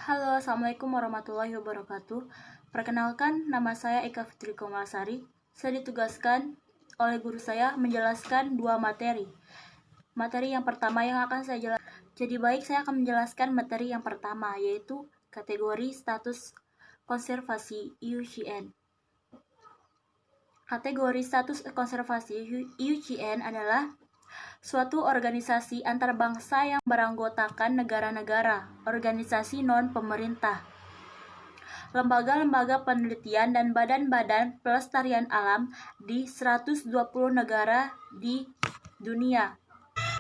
Halo, Assalamualaikum warahmatullahi wabarakatuh. Perkenalkan, nama saya Eka Fitri Komalasari. Saya ditugaskan oleh guru saya menjelaskan dua materi. Materi yang pertama yang akan saya jelaskan. Jadi baik, saya akan menjelaskan materi yang pertama, yaitu kategori status konservasi IUCN. Kategori status konservasi IUCN adalah suatu organisasi antarbangsa yang beranggotakan negara-negara, organisasi non-pemerintah, lembaga-lembaga penelitian dan badan-badan pelestarian alam di 120 negara di dunia.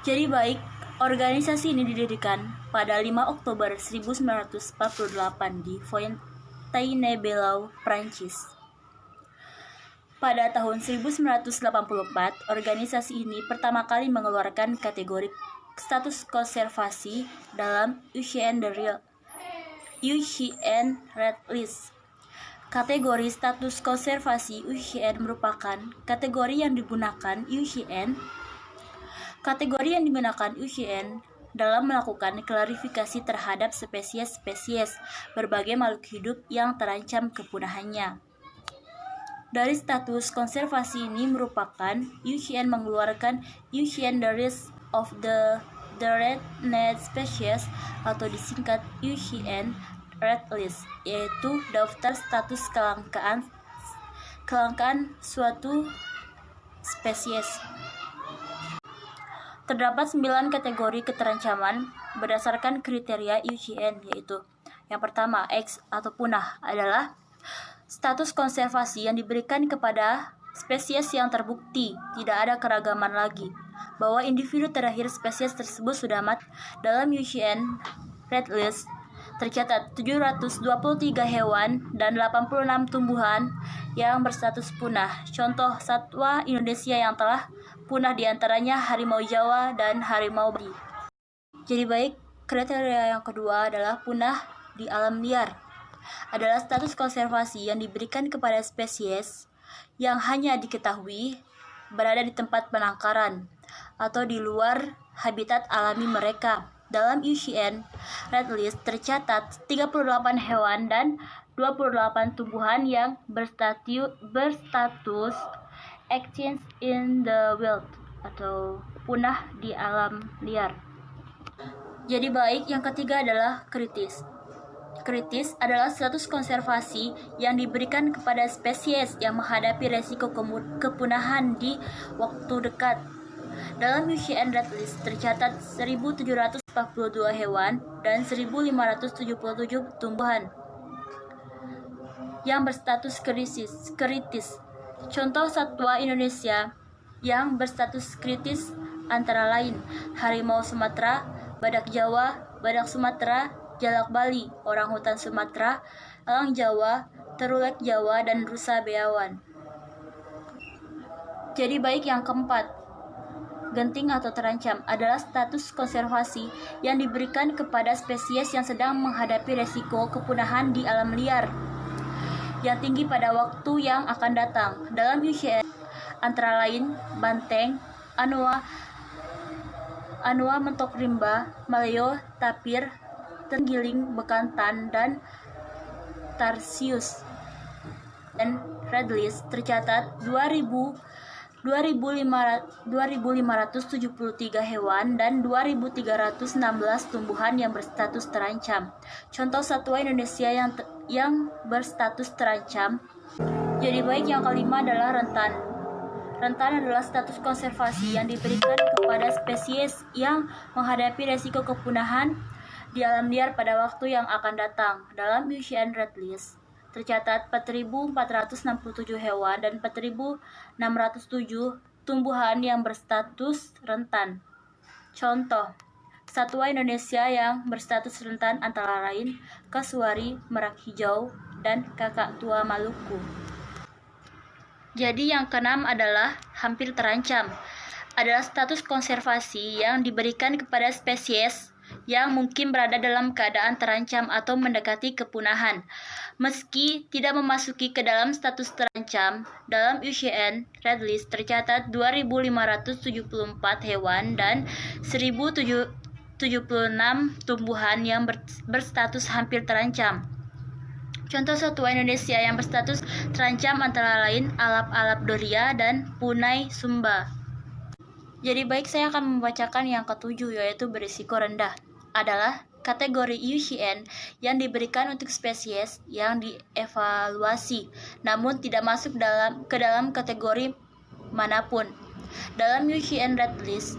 Jadi baik, organisasi ini didirikan pada 5 Oktober 1948 di Fontainebleau, Prancis. Pada tahun 1984, organisasi ini pertama kali mengeluarkan kategori status konservasi dalam IUCN Red List. Kategori status konservasi IUCN merupakan kategori yang digunakan IUCN dalam melakukan klarifikasi terhadap spesies-spesies berbagai makhluk hidup yang terancam kepunahannya. Dari status konservasi ini merupakan IUCN mengeluarkan IUCN the List of the Threatened Species atau disingkat IUCN Red List, yaitu daftar status kelangkaan suatu spesies. Terdapat 9 kategori keterancaman berdasarkan kriteria IUCN, yaitu yang pertama, X atau punah adalah status konservasi yang diberikan kepada spesies yang terbukti tidak ada keragaman lagi, bahwa individu terakhir spesies tersebut sudah mati. Dalam IUCN Red List tercatat 723 hewan dan 86 tumbuhan yang berstatus punah. Contoh satwa Indonesia yang telah punah diantaranya harimau Jawa dan harimau Bali. Jadi baik, kriteria yang kedua adalah punah di alam liar. Adalah status konservasi yang diberikan kepada spesies yang hanya diketahui berada di tempat penangkaran atau di luar habitat alami mereka. Dalam IUCN Red List tercatat 38 hewan dan 28 tumbuhan yang berstatus extinct in the wild atau punah di alam liar. Jadi baik, yang ketiga adalah kritis. Kritis adalah status konservasi yang diberikan kepada spesies yang menghadapi resiko kepunahan di waktu dekat. Dalam IUCN Red List tercatat 1.742 hewan dan 1.577 tumbuhan yang berstatus kritis. Contoh satwa Indonesia yang berstatus kritis antara lain harimau Sumatera, badak Jawa, badak Sumatera, jalak Bali, orangutan Sumatera, elang Jawa, terulek Jawa, dan rusa beawan. Jadi baik, yang keempat, genting atau terancam adalah status konservasi yang diberikan kepada spesies yang sedang menghadapi resiko kepunahan di alam liar yang tinggi pada waktu yang akan datang. Dalam IUCN antara lain banteng, anoa mentok rimba, maleo, tapir, tenggiling, bekantan, dan tarsius. Dan Red List tercatat 2.573 hewan dan 2.316 tumbuhan yang berstatus terancam. Contoh satwa Indonesia yang berstatus terancam. Jadi baik, yang kelima adalah rentan. Rentan adalah status konservasi yang diberikan kepada spesies yang menghadapi resiko kepunahan di alam liar pada waktu yang akan datang. Dalam IUCN Red List tercatat 4.467 hewan dan 4.607 tumbuhan yang berstatus rentan. Contoh satwa Indonesia yang berstatus rentan antara lain kasuari, merak hijau, dan kakak tua Maluku. Jadi yang keenam adalah hampir terancam. Adalah status konservasi yang diberikan kepada spesies yang mungkin berada dalam keadaan terancam atau mendekati kepunahan, meski tidak memasuki ke dalam status terancam. Dalam IUCN Red List tercatat 2.574 hewan dan 1.700 tumbuhan yang berstatus hampir terancam. Contoh satwa Indonesia yang berstatus terancam antara lain alap-alap doria dan punai sumba. Jadi baik, saya akan membacakan yang ketujuh, yaitu berisiko rendah. Adalah kategori IUCN yang diberikan untuk spesies yang dievaluasi, namun tidak masuk ke dalam kategori manapun. Dalam IUCN Red List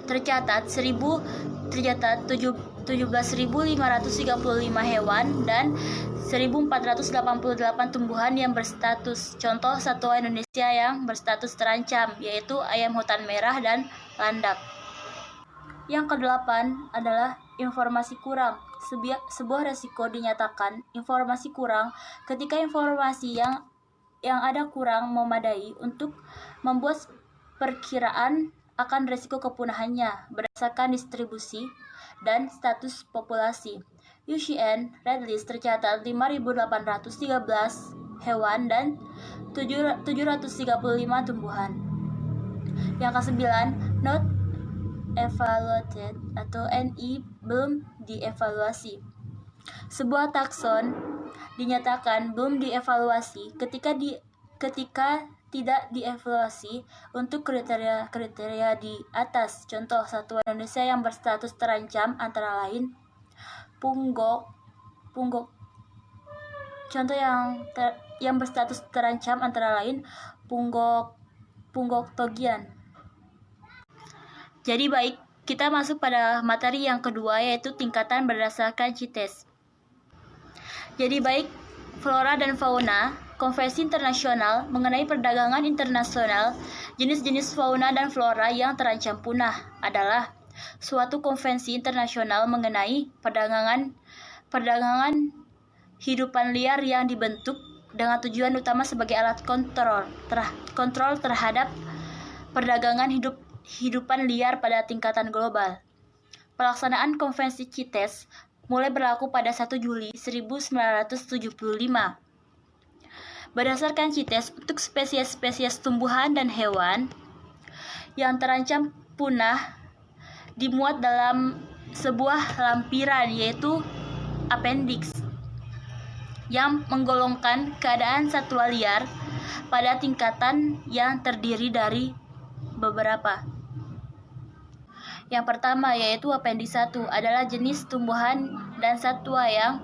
tercatat 17.535 hewan dan 1.488 tumbuhan yang berstatus contoh satwa Indonesia yang berstatus terancam, yaitu ayam hutan merah dan landak. Yang kedelapan adalah informasi kurang. Sebuah resiko dinyatakan informasi kurang ketika informasi yang ada kurang memadai untuk membuat perkiraan akan risiko kepunahannya berdasarkan distribusi dan status populasi. IUCN Red List tercatat 5.813 hewan dan 735 tumbuhan. Yang kesembilan, not evaluated atau NI belum dievaluasi. Sebuah takson dinyatakan belum dievaluasi ketika tidak dievaluasi untuk kriteria di atas. Contoh satwa Indonesia yang berstatus terancam antara lain punggok. Contoh yang berstatus terancam antara lain punggok togian. Jadi baik, kita masuk pada materi yang kedua, yaitu tingkatan berdasarkan CITES. Jadi baik, flora dan fauna. Konvensi internasional mengenai perdagangan internasional jenis-jenis fauna dan flora yang terancam punah adalah suatu konvensi internasional mengenai perdagangan hidupan liar yang dibentuk dengan tujuan utama sebagai alat kontrol terhadap perdagangan hidupan liar pada tingkatan global. Pelaksanaan konvensi CITES mulai berlaku pada 1 Juli 1975. Berdasarkan CITES, untuk spesies-spesies tumbuhan dan hewan yang terancam punah dimuat dalam sebuah lampiran, yaitu appendix, yang menggolongkan keadaan satwa liar pada tingkatan yang terdiri dari beberapa. Yang pertama, yaitu appendix 1, adalah jenis tumbuhan dan satwa yang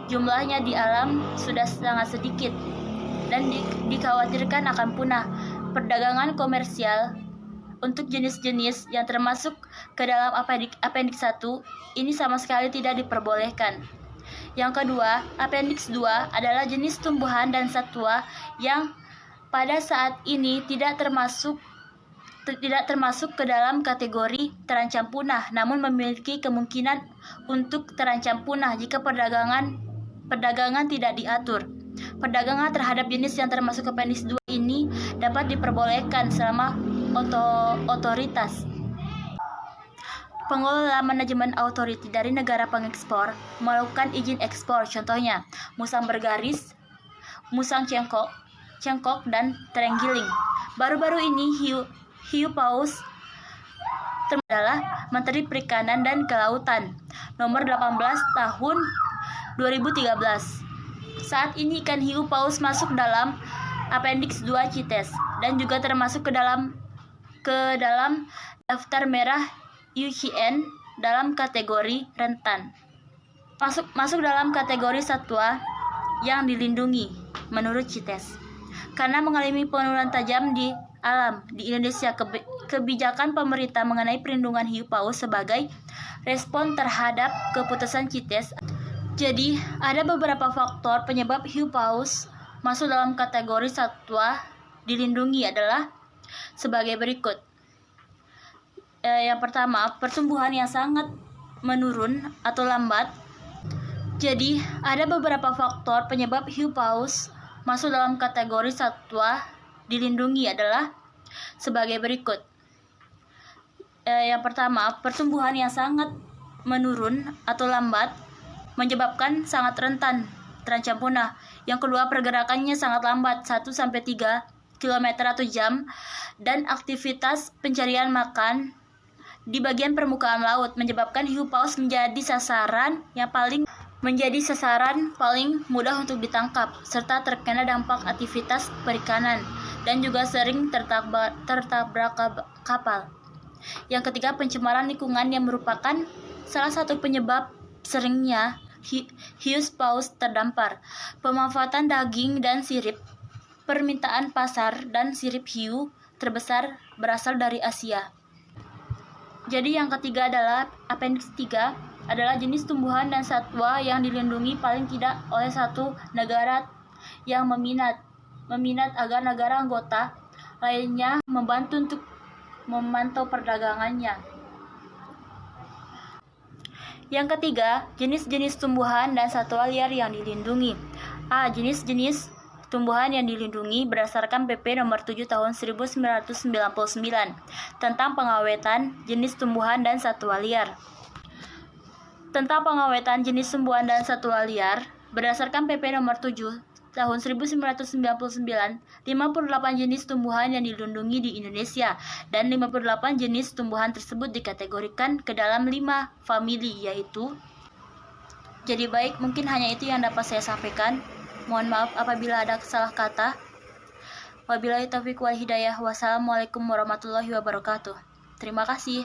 jumlahnya di alam sudah sangat sedikit dan dikhawatirkan akan punah. Perdagangan komersial untuk jenis-jenis yang termasuk ke dalam appendix 1 ini sama sekali tidak diperbolehkan. Yang kedua, appendix 2 adalah jenis tumbuhan dan satwa yang pada saat ini tidak termasuk ke dalam kategori terancam punah, namun memiliki kemungkinan untuk terancam punah jika perdagangan tidak diatur. Perdagangan terhadap jenis yang termasuk appendix 2 ini dapat diperbolehkan selama otoritas pengelola manajemen authority dari negara pengekspor melakukan izin ekspor, contohnya musang bergaris, musang cengkok, dan terenggiling. Baru-baru ini hiu paus adalah Menteri Perikanan dan Kelautan nomor 18 tahun 2013. Saat ini ikan hiu paus masuk dalam appendix 2 CITES dan juga termasuk ke dalam daftar merah IUCN dalam kategori rentan. Masuk dalam kategori satwa yang dilindungi menurut CITES. Karena mengalami penurunan tajam di alam di Indonesia, kebijakan pemerintah mengenai perlindungan hiu paus sebagai respon terhadap keputusan CITES. Jadi, ada beberapa faktor penyebab hiu paus masuk dalam kategori satwa dilindungi adalah sebagai berikut. Yang pertama, pertumbuhan yang sangat menurun atau lambat. Jadi, ada beberapa faktor penyebab hiu paus masuk dalam kategori satwa dilindungi adalah sebagai berikut. Yang pertama, pertumbuhan yang sangat menurun atau lambat menyebabkan sangat rentan terancam punah. Yang kedua, pergerakannya sangat lambat 1-3 km atau jam dan aktivitas pencarian makan di bagian permukaan laut, menyebabkan hiu paus menjadi sasaran paling mudah untuk ditangkap, serta terkena dampak aktivitas perikanan, dan juga sering tertabrak kapal. Yang ketiga, pencemaran lingkungan yang merupakan salah satu penyebab seringnya hiu paus terdampar. Pemanfaatan daging dan sirip. Permintaan pasar dan sirip hiu terbesar berasal dari Asia. Jadi yang ketiga adalah appendix 3 adalah jenis tumbuhan dan satwa yang dilindungi paling tidak oleh satu negara yang meminat agar negara anggota lainnya membantu untuk memantau perdagangannya. Yang ketiga, jenis-jenis tumbuhan dan satwa liar yang dilindungi. A. Jenis-jenis tumbuhan yang dilindungi berdasarkan PP nomor 7 tahun 1999 tentang pengawetan jenis tumbuhan dan satwa liar. Tentang pengawetan jenis tumbuhan dan satwa liar berdasarkan PP nomor 7 tahun 1999, 58 jenis tumbuhan yang dilindungi di Indonesia dan 58 jenis tumbuhan tersebut dikategorikan ke dalam 5 famili, yaitu. Jadi baik, mungkin hanya itu yang dapat saya sampaikan. Mohon maaf apabila ada salah kata. Wabillahi taufiq wal hidayah. Wassalamualaikum warahmatullahi wabarakatuh. Terima kasih.